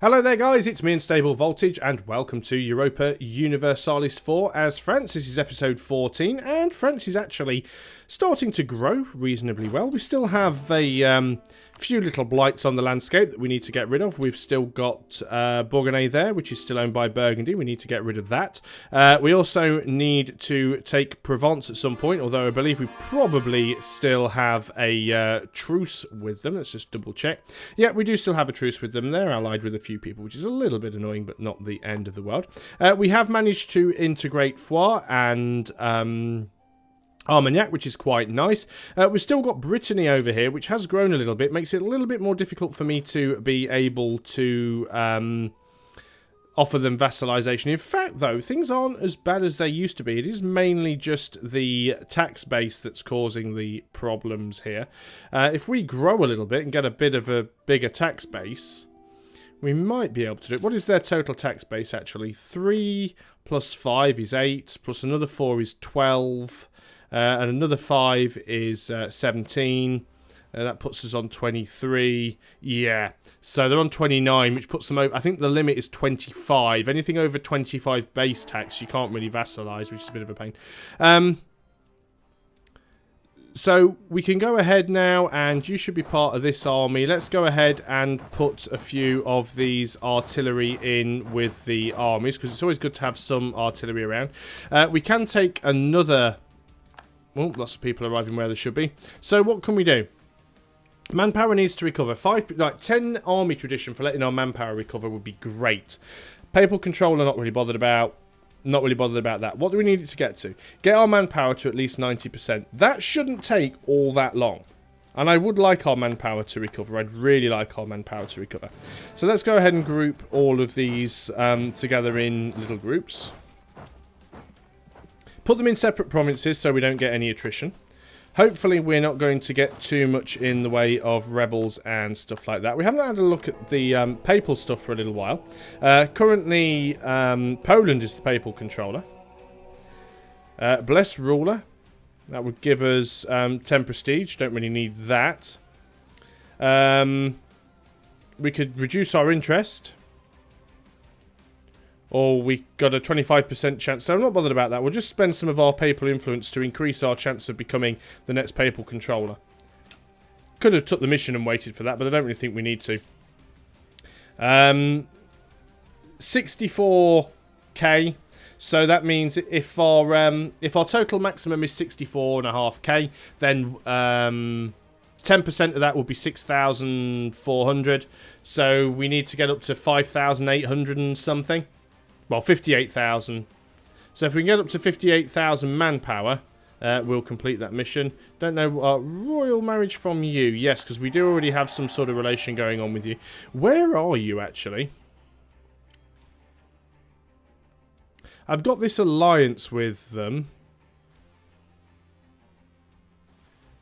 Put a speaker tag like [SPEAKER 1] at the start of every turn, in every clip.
[SPEAKER 1] Hello there guys, it's me Unstable Voltage and welcome to Europa Universalis IV as France. This is episode 14 and France is actually starting to grow reasonably well. We still have a few little blights on the landscape that we need to get rid of. We've still got Burgundian there, which is still owned by Burgundy. We need to get rid of that. We also need to take Provence at some point, although I believe we probably still have a truce with them. Let's just double check. Yeah, we do still have a truce with them. They're allied with a few people, which is a little bit annoying, but not the end of the world. We have managed to integrate Foix and Armagnac, which is quite nice. We've still got Brittany over here, which has grown a little bit. Makes it a little bit more difficult for me to be able to offer them vassalization. In fact, though, things aren't as bad as they used to be. It is mainly just the tax base that's causing the problems here. If we grow a little bit and get a bit of a bigger tax base, we might be able to do it. What is their total tax base, actually? 3 plus 5 is 8, plus another 4 is 12. And another 5 is 17. That puts us on 23. Yeah. So they're on 29, which puts them over. I think the limit is 25. Anything over 25 base tax, you can't really vassalize, which is a bit of a pain. So we can go ahead now, and you should be part of this army. Let's go ahead and put a few of these artillery in with the armies, because it's always good to have some artillery around. We can take another... Oh, lots of people arriving where they should be. So what can we do? Manpower needs to recover. 10 army tradition for letting our manpower recover would be great. Papal control are not really bothered about. Not really bothered about that. What do we need it to get to? Get our manpower to at least 90%. That shouldn't take all that long. And I would like our manpower to recover. I'd really like our manpower to recover. So let's go ahead and group all of these together in little groups. Put them in separate provinces so we don't get any attrition. Hopefully we're not going to get too much in the way of rebels and stuff like that. We haven't had a look at the papal stuff for a little while. Currently, Poland is the papal controller. Blessed ruler. That would give us 10 prestige. Don't really need that. We could reduce our interest. Or we got a 25% chance. So I'm not bothered about that. We'll just spend some of our papal influence to increase our chance of becoming the next papal controller. Could have took the mission and waited for that, but I don't really think we need to. 64k. So that means if our total maximum is 64.5k, then 10% of that will be 6,400. So we need to get up to 5,800 and something. Well, 58,000. So if we can get up to 58,000 manpower, we'll complete that mission. Don't know, royal marriage from you. Yes, because we do already have some sort of relation going on with you. Where are you, actually? I've got this alliance with them.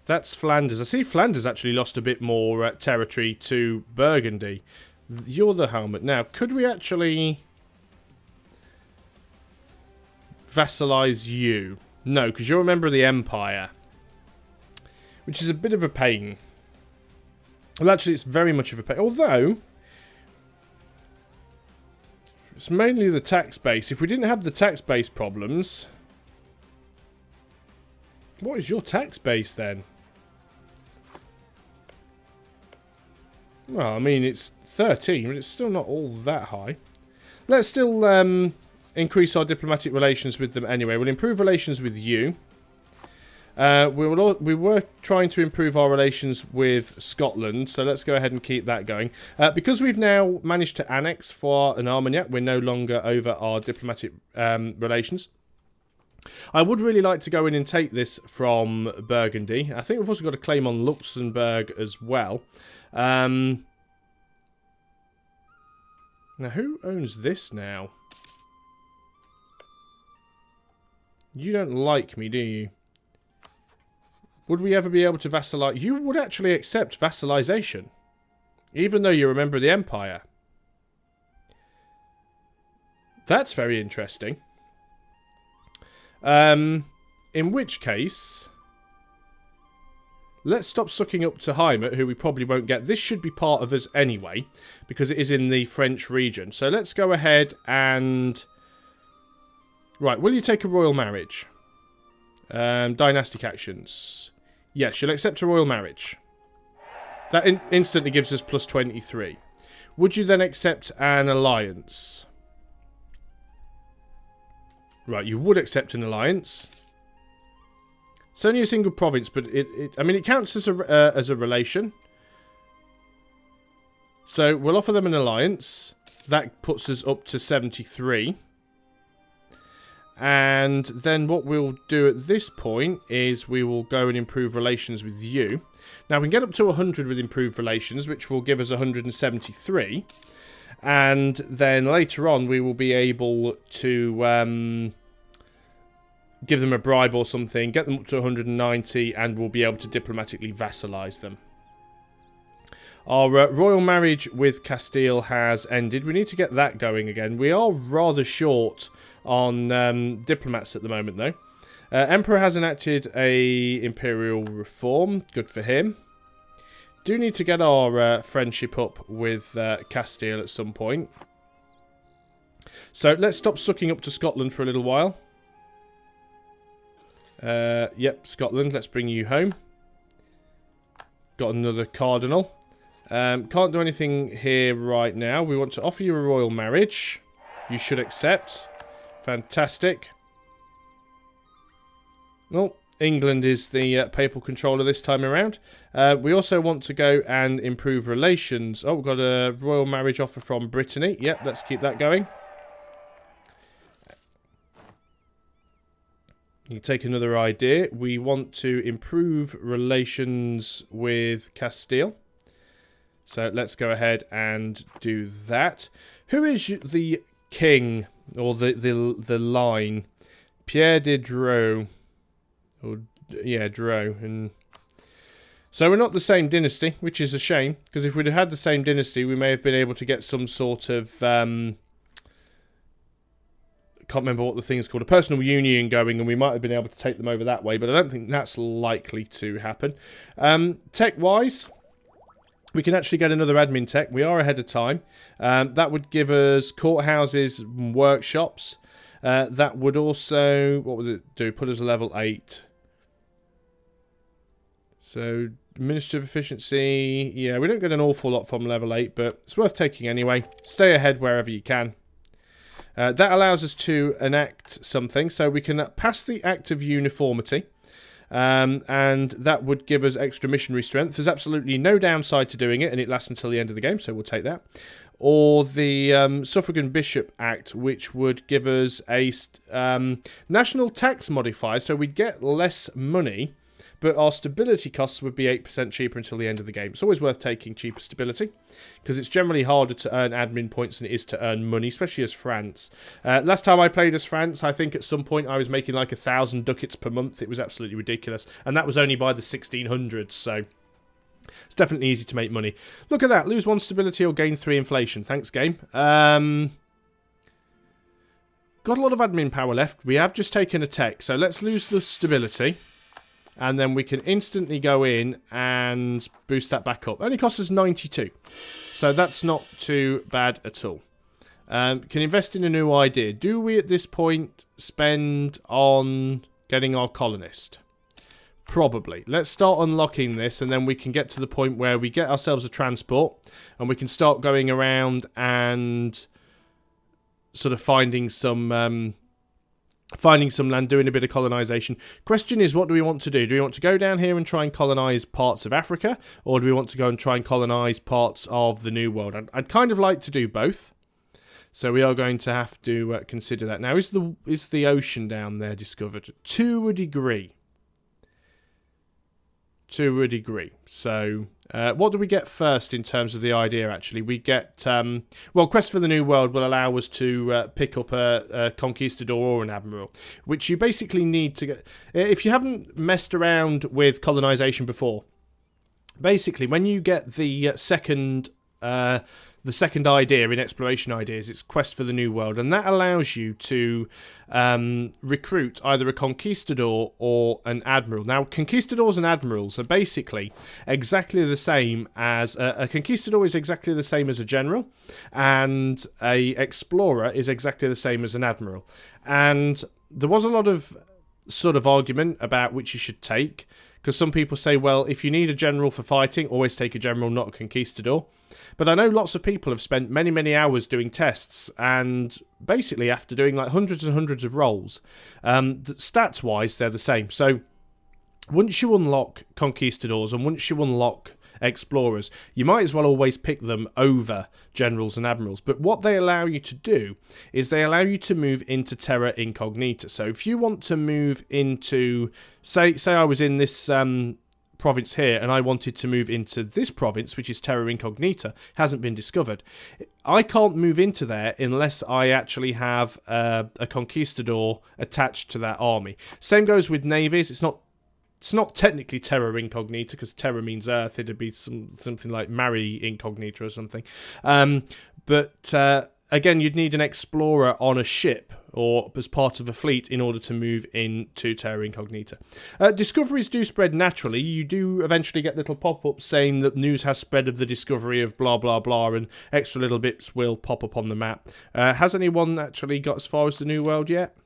[SPEAKER 1] That's Flanders. I see Flanders actually lost a bit more territory to Burgundy. You're the helmet. Now, could we actually... vassalize you? No, because you're a member of the Empire. Which is a bit of a pain. Well, actually, it's very much of a pain. Although, it's mainly the tax base. If we didn't have the tax base problems... What is your tax base, then? Well, I mean, it's 13, but it's still not all that high. Let's still... increase our diplomatic relations with them anyway. We'll improve relations with you. We were trying to improve our relations with Scotland, so let's go ahead and keep that going. Because we've now managed to annex Foix and Armagnac, we're no longer over our diplomatic relations. I would really like to go in and take this from Burgundy. I think we've also got a claim on Luxembourg as well. Now, who owns this now? You don't like me, do you? Would we ever be able to vassalize? You would actually accept vassalization. Even though you're a member of the Empire. That's very interesting. In which case... let's stop sucking up to Heimat, who we probably won't get. This should be part of us anyway, because it is in the French region. So let's go ahead and... Right, will you take a royal marriage? Dynastic actions. Yes, you'll accept a royal marriage. That instantly gives us plus 23. Would you then accept an alliance? Right, you would accept an alliance. It's only a single province, but I mean, it counts as a relation. So we'll offer them an alliance. That puts us up to 73. And then what we'll do at this point is we will go and improve relations with you. Now, we can get up to 100 with improved relations, which will give us 173. And then later on, we will be able to give them a bribe or something, get them up to 190, and we'll be able to diplomatically vassalize them. Our royal marriage with Castile has ended. We need to get that going again. We are rather short on diplomats at the moment, though. Emperor has enacted a imperial reform. Good for him. Do need to get our friendship up with Castile at some point. So let's stop sucking up to Scotland for a little while. Yep, Scotland. Let's bring you home. Got another cardinal. Can't do anything here right now. We want to offer you a royal marriage. You should accept. Fantastic. Well, England is the papal controller this time around. We also want to go and improve relations. Oh, we've got a royal marriage offer from Brittany. Yep, let's keep that going. You take another idea. We want to improve relations with Castile. So let's go ahead and do that. Who is the king, or the line? Pierre de Dreux. Or, yeah, Dreux. And so we're not the same dynasty, which is a shame, because if we'd have had the same dynasty, we may have been able to get some sort of... can't remember what the thing is called, a personal union going, and we might have been able to take them over that way, but I don't think that's likely to happen. Tech-wise, we can actually get another admin tech. We are ahead of time. That would give us courthouses, workshops. That would also, what would it do? Put us a level 8. So, Minister of Efficiency, yeah, we don't get an awful lot from level 8, but it's worth taking anyway. Stay ahead wherever you can. That allows us to enact something, so we can pass the Act of Uniformity, and that would give us extra missionary strength. There's absolutely no downside to doing it, and it lasts until the end of the game, so we'll take that. Or the Suffragan Bishop Act, which would give us a national tax modifier, so we'd get less money, but our stability costs would be 8% cheaper until the end of the game. It's always worth taking cheaper stability, because it's generally harder to earn admin points than it is to earn money, especially as France. Last time I played as France, I think at some point I was making like 1,000 ducats per month. It was absolutely ridiculous, and that was only by the 1600s, so it's definitely easy to make money. Look at that, lose 1 stability or gain 3 inflation. Thanks, game. Got a lot of admin power left. We have just taken a tech, so let's lose the stability. And then we can instantly go in and boost that back up. Only costs us 92. So that's not too bad at all. Can invest in a new idea. Do we at this point spend on getting our colonist? Probably. Let's start unlocking this, and then we can get to the point where we get ourselves a transport. And we can start going around and sort of finding some land, doing a bit of colonization. Question is, what do we want to do? Do we want to go down here and try and colonize parts of Africa, or do we want to go and try and colonize parts of the New World? I'd kind of like to do both, so we are going to have to consider that. Now, is the ocean down there discovered? To a degree. To a degree. So, what do we get first in terms of the idea, actually? We get, well, Quest for the New World will allow us to pick up a Conquistador or an Admiral, which you basically need to get. If you haven't messed around with colonization before, basically, when you get the second the second idea in exploration ideas. It's Quest for the New World, and that allows you to recruit either a conquistador or an admiral. Now, conquistadors and admirals are basically exactly the same as a conquistador is exactly the same as a general, and a explorer is exactly the same as an admiral. And there was a lot of sort of argument about which you should take, because some people say, well, if you need a general for fighting, always take a general, not a conquistador. But I know lots of people have spent many, many hours doing tests, and basically after doing like hundreds and hundreds of rolls, stats-wise, they're the same. So once you unlock conquistadors and once you unlock explorers, you might as well always pick them over generals and admirals. But what they allow you to do is they allow you to move into terra incognita. So if you want to move into, say I was in this province here and I wanted to move into this province, which is terra incognita, hasn't been discovered, I can't move into there unless I actually have a conquistador attached to that army. Same goes with navies. It's not technically terra incognita, because terra means earth. It'd be something like mari incognita or something. But again, you'd need an explorer on a ship or as part of a fleet in order to move into terra incognita. Discoveries do spread naturally. You do eventually get little pop-ups saying that news has spread of the discovery of blah, blah, blah, and extra little bits will pop up on the map. Has anyone actually got as far as the New World yet?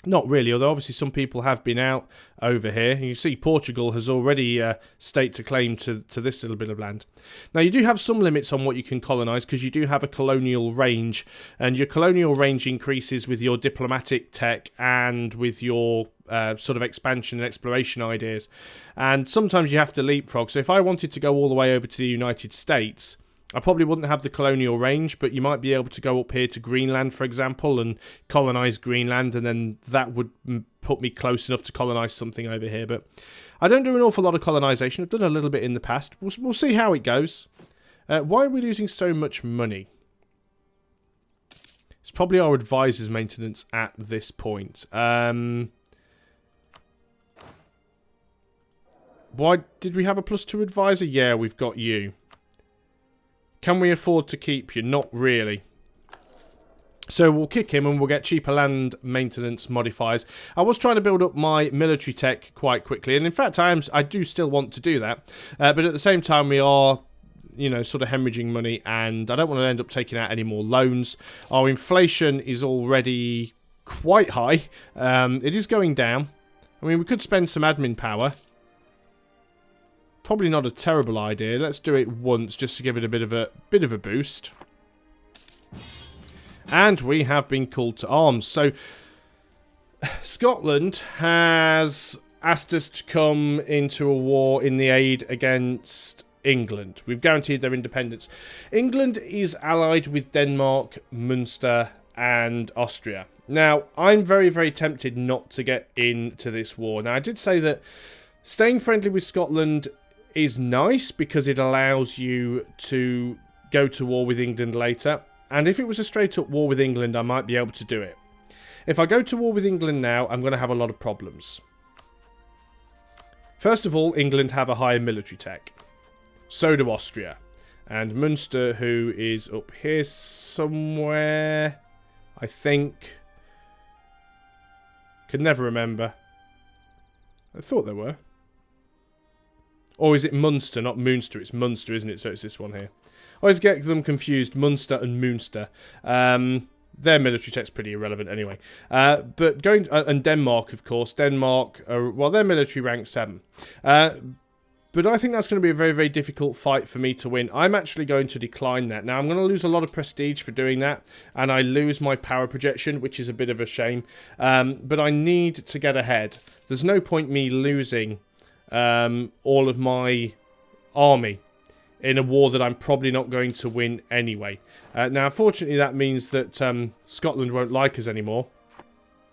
[SPEAKER 1] Not really, although obviously some people have been out over here. You see Portugal has already staked a claim to this little bit of land. Now, you do have some limits on what you can colonise, because you do have a colonial range, and your colonial range increases with your diplomatic tech and with your sort of expansion and exploration ideas. And sometimes you have to leapfrog. So if I wanted to go all the way over to the United States, I probably wouldn't have the colonial range, but you might be able to go up here to Greenland, for example, and colonise Greenland, and then that would put me close enough to colonise something over here. But I don't do an awful lot of colonisation. I've done a little bit in the past. We'll see how it goes. Why are we losing so much money? It's probably our advisor's maintenance at this point. Why did we have a +2 advisor? Yeah, we've got you. Can we afford to keep you? Not really. So we'll kick him and we'll get cheaper land maintenance modifiers. I was trying to build up my military tech quite quickly, and in fact I do still want to do that. But at the same time we are, you know, sort of hemorrhaging money, and I don't want to end up taking out any more loans. Our inflation is already quite high. It is going down. I mean, we could spend some admin power. Probably not a terrible idea. Let's do it once just to give it a bit of a boost. And we have been called to arms. So Scotland has asked us to come into a war in the aid against England. We've guaranteed their independence. England is allied with Denmark, Munster, and Austria. Now, I'm very, very tempted not to get into this war. Now, I did say that staying friendly with Scotland is nice because it allows you to go to war with England later. And if it was a straight up war with England, I might be able to do it. If I go to war with England now, I'm going to have a lot of problems. First of all, England have a higher military tech. So do Austria. And Munster, who is up here somewhere, I think. Could never remember. I thought there were. Or is it Munster, not Moonster? It's Munster, isn't it? So it's this one here. I always get them confused, Munster and Moonster. Their military tech's pretty irrelevant anyway. But going... and Denmark, of course. Denmark, well, their military rank 7. But I think that's going to be a very, very difficult fight for me to win. I'm actually going to decline that. Now, I'm going to lose a lot of prestige for doing that. And I lose my power projection, which is a bit of a shame. But I need to get ahead. There's no point me losing all of my army in a war that I'm probably not going to win anyway. Now, unfortunately, that means that Scotland won't like us anymore.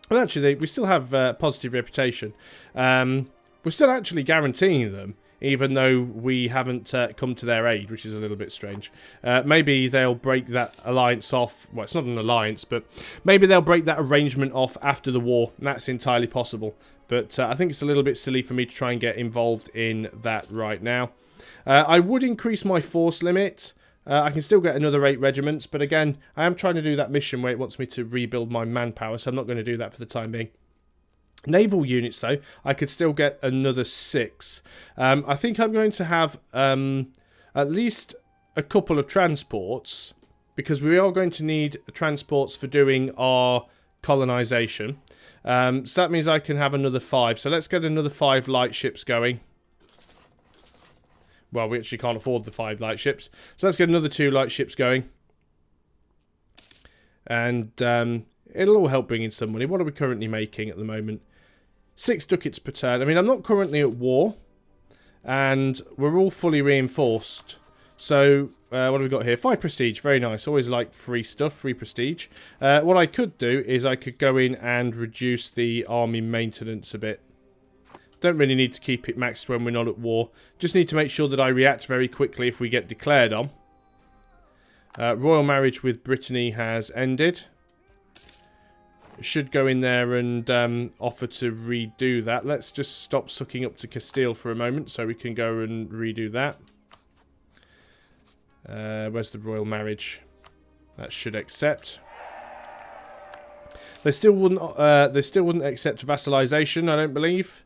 [SPEAKER 1] Well, actually, we still have a positive reputation. We're still actually guaranteeing them, even though we haven't come to their aid, which is a little bit strange. Maybe they'll break that alliance off. Well, it's not an alliance, but maybe they'll break that arrangement off after the war. And that's entirely possible. But I think it's a little bit silly for me to try and get involved in that right now. I would increase my force limit, I can still get another 8 regiments, but again, I am trying to do that mission where it wants me to rebuild my manpower, so I'm not going to do that for the time being. Naval units, though, I could still get another 6. I think I'm going to have at least a couple of transports, because we are going to need transports for doing our colonisation. So that means I can have another 5. So let's get another 5 light ships going. Well, we actually can't afford the 5 light ships. So let's get another 2 light ships going. And it'll all help bring in some money. What are we currently making at the moment? 6 ducats per turn. I mean, I'm not currently at war. And we're all fully reinforced. So, what have we got here? 5 prestige. Very nice. Always like free stuff. Free prestige. What I could do is I could go in and reduce the army maintenance a bit. Don't really need to keep it maxed when we're not at war. Just need to make sure that I react very quickly if we get declared on. Royal marriage with Brittany has ended. Should go in there and offer to redo that. Let's just stop sucking up to Castile for a moment so we can go and redo that. Where's the royal marriage? That should accept. They still wouldn't accept vassalization, I don't believe.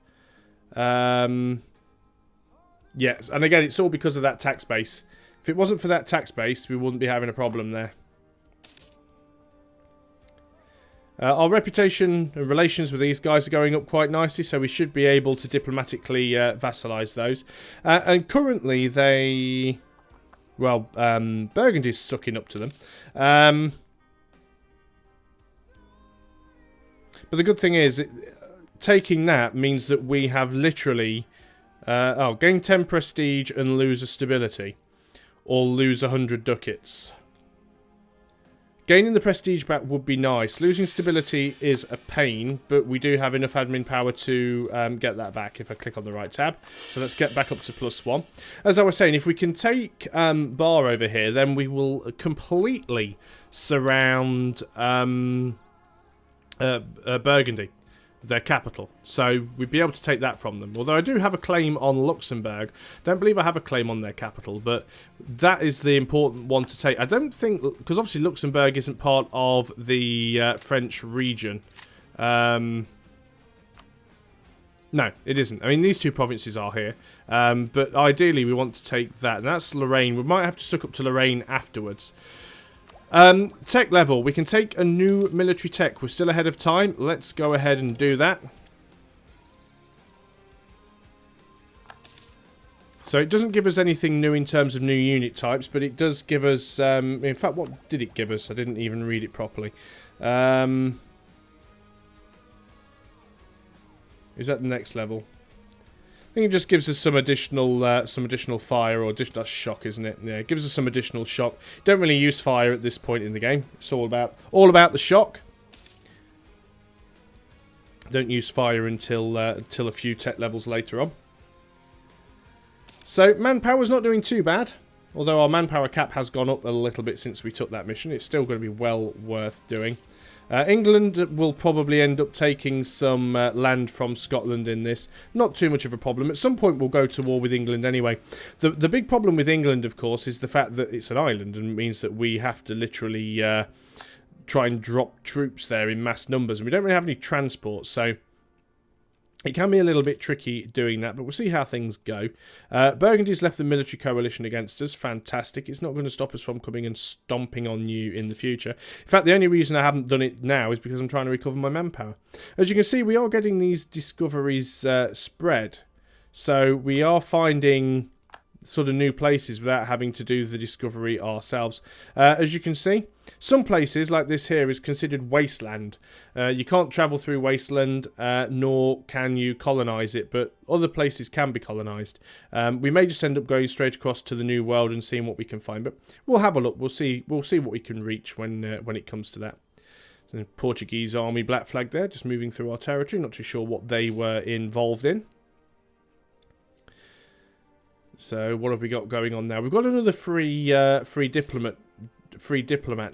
[SPEAKER 1] Yes, and again, it's all because of that tax base. If it wasn't for that tax base, we wouldn't be having a problem there. Our reputation and relations with these guys are going up quite nicely, so we should be able to diplomatically vassalize those. And currently, they... Well, Burgundy's sucking up to them. But the good thing is, taking that means that we have literally... gain 10 prestige and lose a stability. Or lose 100 ducats. Gaining the prestige back would be nice. Losing stability is a pain, but we do have enough admin power to get that back if I click on the right tab. So let's get back up to +1. As I was saying, if we can take Bar over here, then we will completely surround Burgundy, their capital. So we'd be able to take that from them. Although I do have a claim on Luxembourg. Don't believe I have a claim on their capital, but that is the important one to take. I don't think, because obviously Luxembourg isn't part of the French region. No, it isn't. I mean, these 2 provinces are here. But ideally we want to take that. And that's Lorraine. We might have to suck up to Lorraine afterwards. Tech level. We can take a new military tech. We're still ahead of time. Let's go ahead and do that. So it doesn't give us anything new in terms of new unit types, but it does give us... in fact, what did it give us? I didn't even read it properly. Is that the next level? I think it just gives us some additional fire or additional shock, isn't it? Yeah, it gives us some additional shock. Don't really use fire at this point in the game. It's all about the shock. Don't use fire until a few tech levels later on. So manpower's not doing too bad. Although our manpower cap has gone up a little bit since we took that mission, it's still going to be well worth doing. England will probably end up taking some land from Scotland in this. Not too much of a problem. At some point we'll go to war with England anyway. The big problem with England, of course, is the fact that it's an island and means that we have to literally try and drop troops there in mass numbers. And we don't really have any transport, so it can be a little bit tricky doing that, but we'll see how things go. Burgundy's left the military coalition against us. Fantastic. It's not going to stop us from coming and stomping on you in the future. In fact, the only reason I haven't done it now is because I'm trying to recover my manpower. As you can see, we are getting these discoveries spread. So we are finding sort of new places without having to do the discovery ourselves. As you can see, some places like this here is considered wasteland. You can't travel through wasteland, nor can you colonize it, but other places can be colonized. We may just end up going straight across to the New World and seeing what we can find, but we'll have a look. We'll see what we can reach when it comes to that. So the Portuguese army black flag there, just moving through our territory. Not too sure what they were involved in. So what have we got going on now? We've got another free diplomat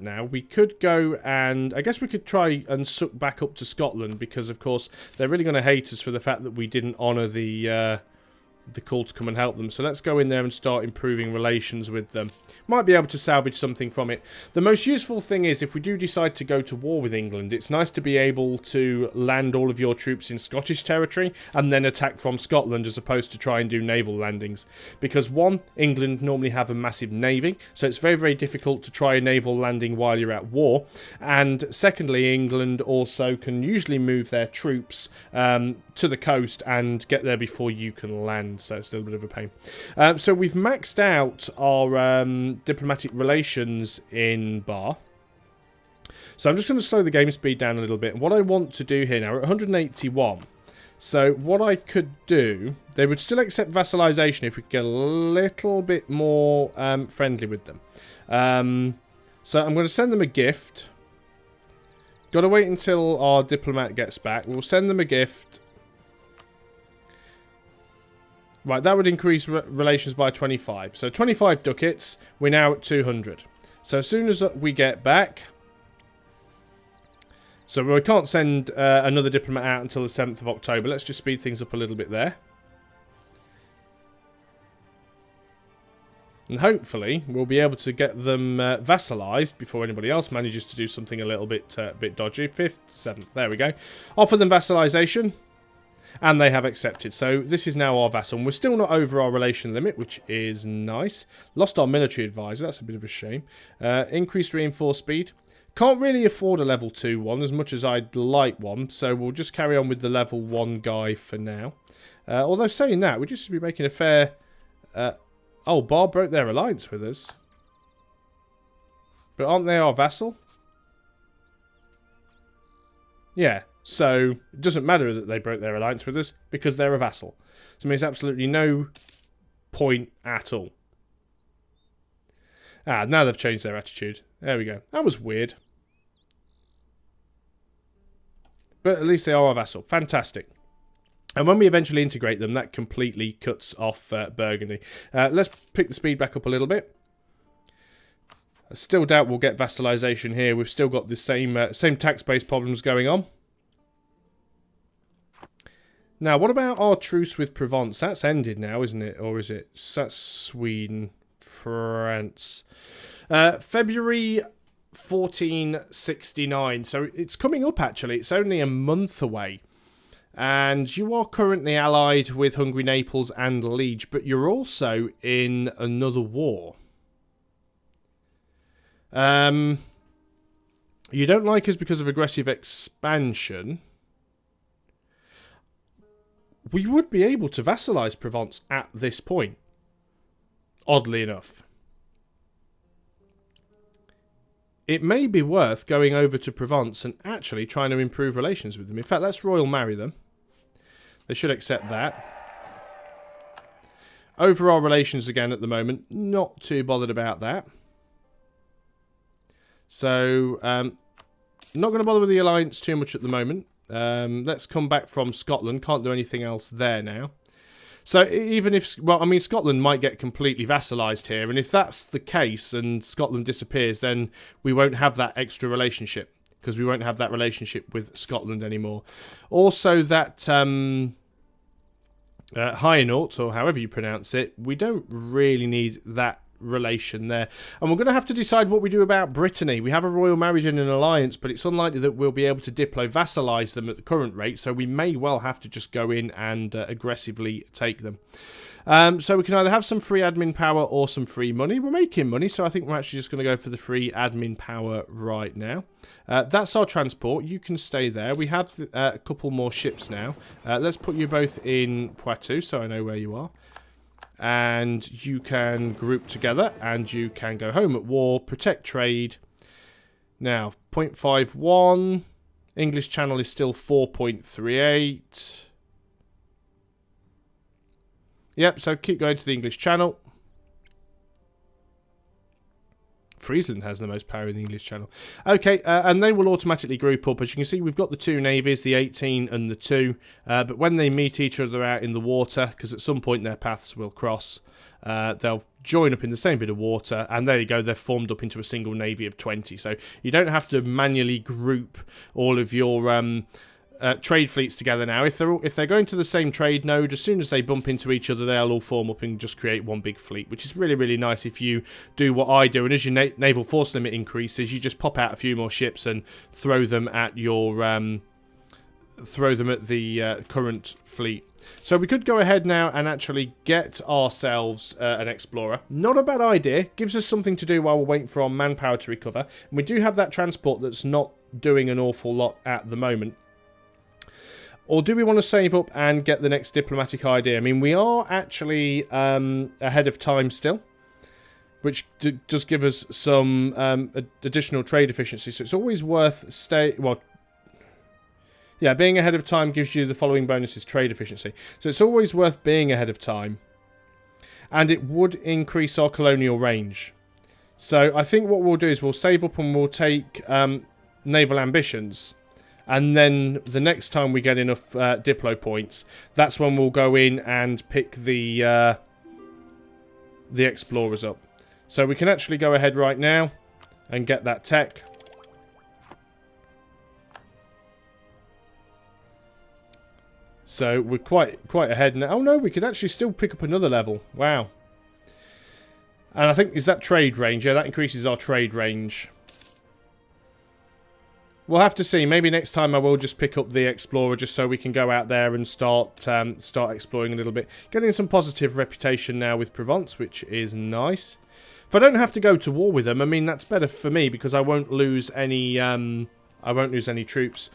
[SPEAKER 1] now. We could go and I guess we could try and suck back up to Scotland because of course they're really going to hate us for the fact that we didn't honour the the call to come and help them. So let's go in there and start improving relations with them. Might be able to salvage something from it. The most useful thing is, if we do decide to go to war with England, it's nice to be able to land all of your troops in Scottish territory and then attack from Scotland, as opposed to try and do naval landings. Because one, England normally have a massive navy, so it's very, very difficult to try a naval landing while you're at war. And secondly, England also can usually move their troops to the coast and get there before you can land, so it's a little bit of a pain. So we've maxed out our diplomatic relations in Bar. So I'm just going to slow the game speed down a little bit. And what I want to do here now, we're at 181. So what I could do, they would still accept vassalization if we could get a little bit more friendly with them. So I'm going to send them a gift. Got to wait until our diplomat gets back. We'll send them a gift. Right, that would increase relations by 25. So 25 ducats, we're now at 200. So as soon as we get back... So we can't send another diplomat out until the 7th of October. Let's just speed things up a little bit there. And hopefully we'll be able to get them vassalized before anybody else manages to do something a little bit dodgy. 5th, 7th, there we go. Offer them vassalization. And they have accepted. So this is now our vassal. And we're still not over our relation limit, which is nice. Lost our military advisor. That's a bit of a shame. Increased reinforced speed. Can't really afford a level 2 one as much as I'd like one. So we'll just carry on with the level 1 guy for now. Although saying that, we just be making a fair... oh, Bar broke their alliance with us. But aren't they our vassal? Yeah. So, it doesn't matter that they broke their alliance with us, because they're a vassal. So it makes absolutely no point at all. Ah, now they've changed their attitude. There we go. That was weird. But at least they are our vassal. Fantastic. And when we eventually integrate them, that completely cuts off Burgundy. Let's pick the speed back up a little bit. I still doubt we'll get vassalization here. We've still got the same tax-based problems going on. Now, what about our truce with Provence? That's ended now, isn't it? Or is it? That's Sweden, France. February 1469. So it's coming up, actually. It's only a month away. And you are currently allied with Hungary, Naples and Liege. But you're also in another war. You don't like us because of aggressive expansion. We would be able to vassalize Provence at this point. Oddly enough. It may be worth going over to Provence and actually trying to improve relations with them. In fact, let's royal marry them. They should accept that. Over our relations again at the moment. Not too bothered about that. So, not going to bother with the alliance too much at the moment. Let's come back from Scotland. Can't do anything else there now. So even if... Well, I mean, Scotland might get completely vassalised here. And if that's the case and Scotland disappears, then we won't have that extra relationship. Because we won't have that relationship with Scotland anymore. Also, that Hainaut, or however you pronounce it, we don't really need that relation there. And we're going to have to decide what we do about Brittany. We have a royal marriage and an alliance, but it's unlikely that we'll be able to diplo-vassalize them at the current rate, so we may well have to just go in and aggressively take them. So we can either have some free admin power or some free money. We're making money, so I think we're actually just going to go for the free admin power right now. That's our transport. You can stay there. We have a couple more ships now. Let's put you both in Poitou, so I know where you are. And you can group together and you can go home at war, protect trade. Now, 0.51. English Channel is still 4.38. Yep, so keep going to the English Channel. Friesland has the most power in the English Channel. Okay, and they will automatically group up. As you can see, we've got the two navies, the 18 and the 2. But when they meet each other out in the water, because at some point their paths will cross, they'll join up in the same bit of water. And there you go, they're formed up into a single navy of 20. So you don't have to manually group all of your trade fleets together now. If they're going to the same trade node, as soon as they bump into each other, they'll all form up and just create one big fleet, which is really, really nice if you do what I do. And as your naval force limit increases, you just pop out a few more ships and throw them at your the current fleet. So we could go ahead now and actually get ourselves an explorer. Not a bad idea. Gives us something to do while we're waiting for our manpower to recover. And we do have that transport that's not doing an awful lot at the moment. Or do we want to save up and get the next diplomatic idea? I mean, we are actually ahead of time still, which does give us some additional trade efficiency. So it's always worth being ahead of time gives you the following bonuses: trade efficiency. So it's always worth being ahead of time. And it would increase our colonial range. So I think what we'll do is we'll save up and we'll take naval ambitions. And then the next time we get enough Diplo points, that's when we'll go in and pick the explorers up. So we can actually go ahead right now and get that tech. So we're quite ahead now. Oh no, we could actually still pick up another level. Wow. And I think, is that trade range? Yeah, that increases our trade range. We'll have to see. Maybe next time I will just pick up the Explorer just so we can go out there and start exploring a little bit. Getting some positive reputation now with Provence, which is nice. If I don't have to go to war with them, I mean, that's better for me because I won't lose any troops.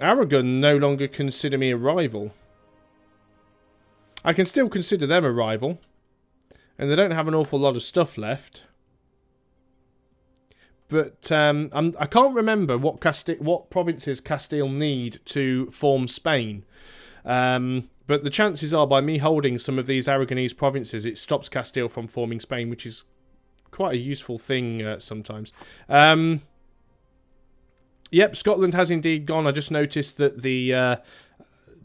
[SPEAKER 1] Aragon no longer consider me a rival. I can still consider them a rival. And they don't have an awful lot of stuff left. But I can't remember what provinces Castile need to form Spain. But the chances are, by me holding some of these Aragonese provinces, it stops Castile from forming Spain, which is quite a useful thing sometimes. Yep, Scotland has indeed gone. I just noticed that the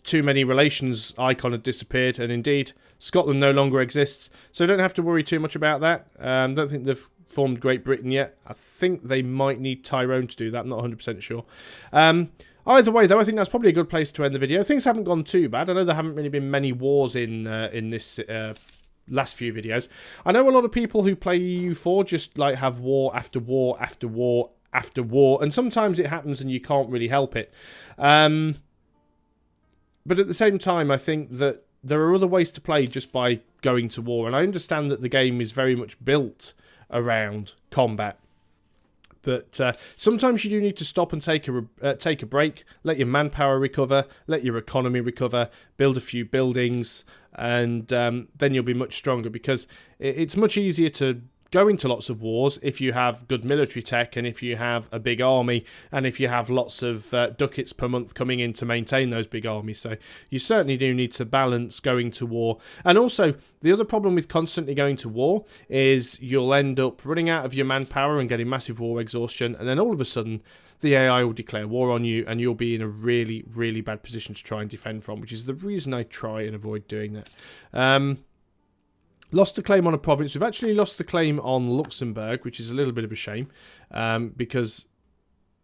[SPEAKER 1] too many relations icon had disappeared, and indeed, Scotland no longer exists. So don't have to worry too much about that. Don't think they've formed Great Britain yet. I think they might need Tyrone to do that. I'm not 100% sure. Either way, though, I think that's probably a good place to end the video. Things haven't gone too bad. I know there haven't really been many wars in this last few videos. I know a lot of people who play EU4 just like have war after war after war after war, and sometimes it happens and you can't really help it. But at the same time, I think that there are other ways to play just by going to war, and I understand that the game is very much built around combat. But sometimes you do need to stop and take a break, let your manpower recover, let your economy recover, build a few buildings, and then you'll be much stronger, because it's much easier to go into lots of wars if you have good military tech, and if you have a big army, and if you have lots of ducats per month coming in to maintain those big armies. So you certainly do need to balance going to war. And also, the other problem with constantly going to war is you'll end up running out of your manpower and getting massive war exhaustion, and then all of a sudden the AI will declare war on you, and you'll be in a really, really bad position to try and defend from, which is the reason I try and avoid doing that. Lost the claim on a province. We've actually lost the claim on Luxembourg, which is a little bit of a shame, because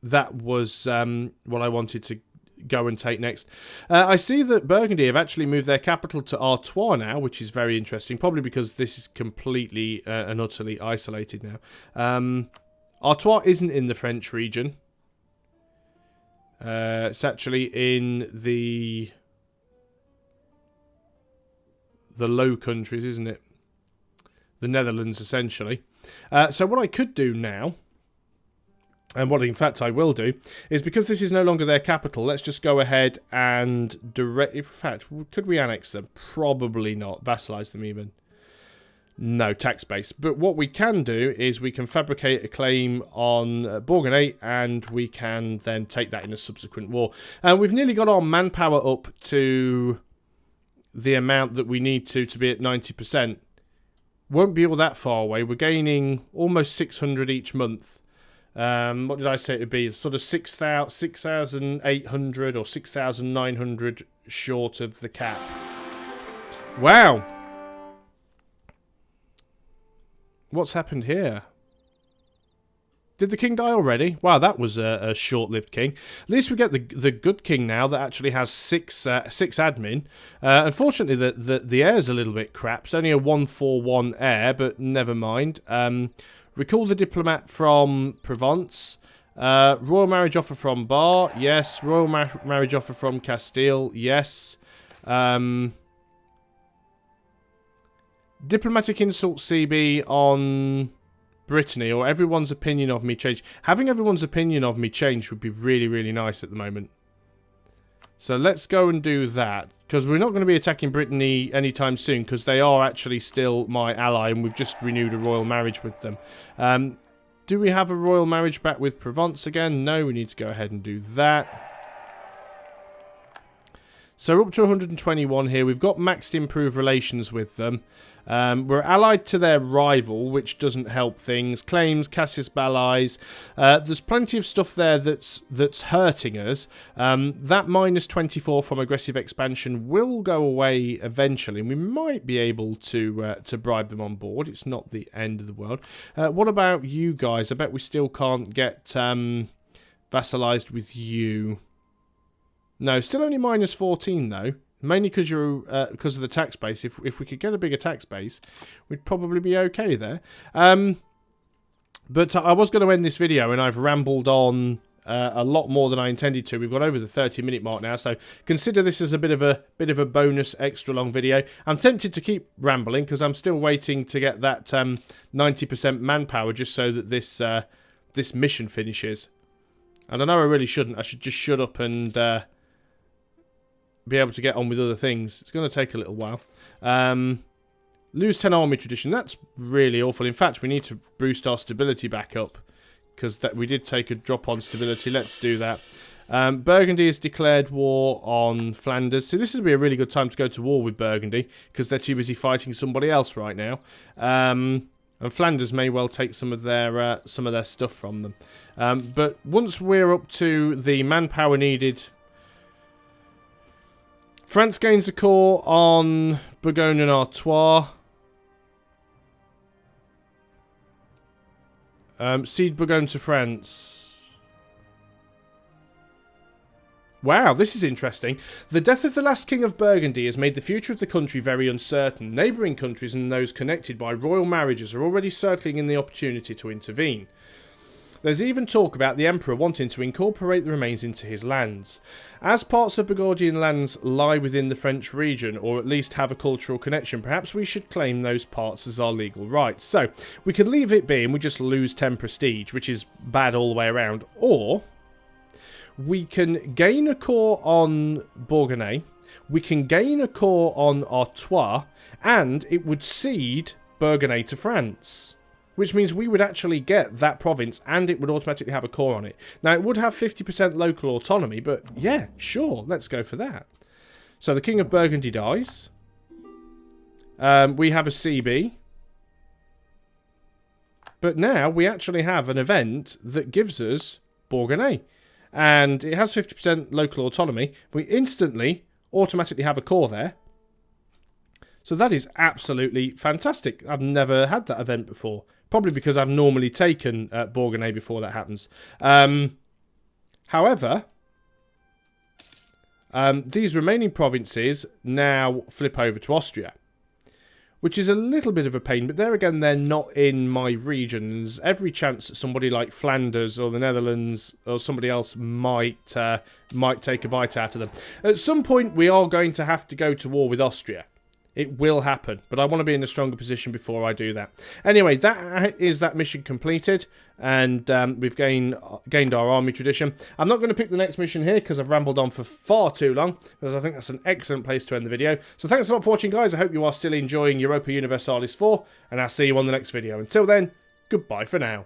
[SPEAKER 1] that was what I wanted to go and take next. I see that Burgundy have actually moved their capital to Artois now, which is very interesting, probably because this is completely and utterly isolated now. Artois isn't in the French region. It's actually in the Low Countries, isn't it? The Netherlands, essentially. So what I could do now, and what in fact I will do, is because this is no longer their capital, let's just go ahead and in fact, could we annex them? Probably not. Vassalize them even. No, tax base. But what we can do is we can fabricate a claim on Burgundian, and we can then take that in a subsequent war. And we've nearly got our manpower up to the amount that we need to be at 90%. Won't be all that far away. We're gaining almost 600 each month. What did I say it would be? It's sort of 6,800 or 6,900 short of the cap. Wow. What's happened here? Did the king die already? Wow, that was a short-lived king. At least we get the good king now that actually has six admin. Unfortunately, the heir's a little bit crap. It's only a 1/4/1 heir, but never mind. Recall the diplomat from Provence. Royal marriage offer from Bar. Yes. Royal marriage offer from Castile. Yes. Diplomatic insult CB on Brittany, or everyone's opinion of me change. Having everyone's opinion of me change would be really, really nice at the moment. So let's go and do that, because we're not going to be attacking Brittany anytime soon, because they are actually still my ally, and we've just renewed a royal marriage with them. Do we have a royal marriage back with Provence again? No, we need to go ahead and do that. So we're up to 121 here. We've got maxed improved relations with them. We're allied to their rival, which doesn't help things. Claims, Cassius allies. There's plenty of stuff there that's hurting us. That minus 24 from aggressive expansion will go away eventually, and we might be able to bribe them on board. It's not the end of the world. What about you guys? I bet we still can't get vassalized with you. No, still only minus 14 though. Mainly because you're because of the tax base. If we could get a bigger tax base, we'd probably be okay there. But I was going to end this video, and I've rambled on a lot more than I intended to. We've got over the 30-minute mark now, so consider this as a bit of a bonus, extra long video. I'm tempted to keep rambling because I'm still waiting to get that 90% manpower, just so that this mission finishes. And I know I really shouldn't. I should just shut up and be able to get on with other things. It's going to take a little while. Lose 10 army tradition. That's really awful. In fact, we need to boost our stability back up, because we did take a drop on stability. Let's do that. Burgundy has declared war on Flanders. So this would be a really good time to go to war with Burgundy, because they're too busy fighting somebody else right now. And Flanders may well take some of their stuff from them. But once we're up to the manpower needed, France gains a core on Burgundian and Artois. Cede Burgundy to France. Wow, this is interesting. The death of the last king of Burgundy has made the future of the country very uncertain. Neighbouring countries and those connected by royal marriages are already circling in the opportunity to intervene. There's even talk about the Emperor wanting to incorporate the remains into his lands. As parts of Burgundian lands lie within the French region, or at least have a cultural connection, perhaps we should claim those parts as our legal rights. So, we could leave it be and we just lose 10 prestige, which is bad all the way around. Or we can gain a core on Bourgogne, we can gain a core on Artois, and it would cede Bourgogne to France. Which means we would actually get that province, and it would automatically have a core on it. Now, it would have 50% local autonomy, but yeah, sure, let's go for that. So the King of Burgundy dies. We have a CB. But now we actually have an event that gives us Bourgogne. And it has 50% local autonomy. We instantly, automatically have a core there. So that is absolutely fantastic. I've never had that event before. Probably because I've normally taken Bourgogne before that happens. However, these remaining provinces now flip over to Austria, which is a little bit of a pain. But there again, they're not in my regions. Every chance that somebody like Flanders or the Netherlands or somebody else might take a bite out of them. At some point, we are going to have to go to war with Austria. It will happen, but I want to be in a stronger position before I do that. Anyway, that is that mission completed, and we've gained our army tradition. I'm not going to pick the next mission here because I've rambled on for far too long, because I think that's an excellent place to end the video. So thanks a lot for watching, guys. I hope you are still enjoying Europa Universalis IV, and I'll see you on the next video. Until then, goodbye for now.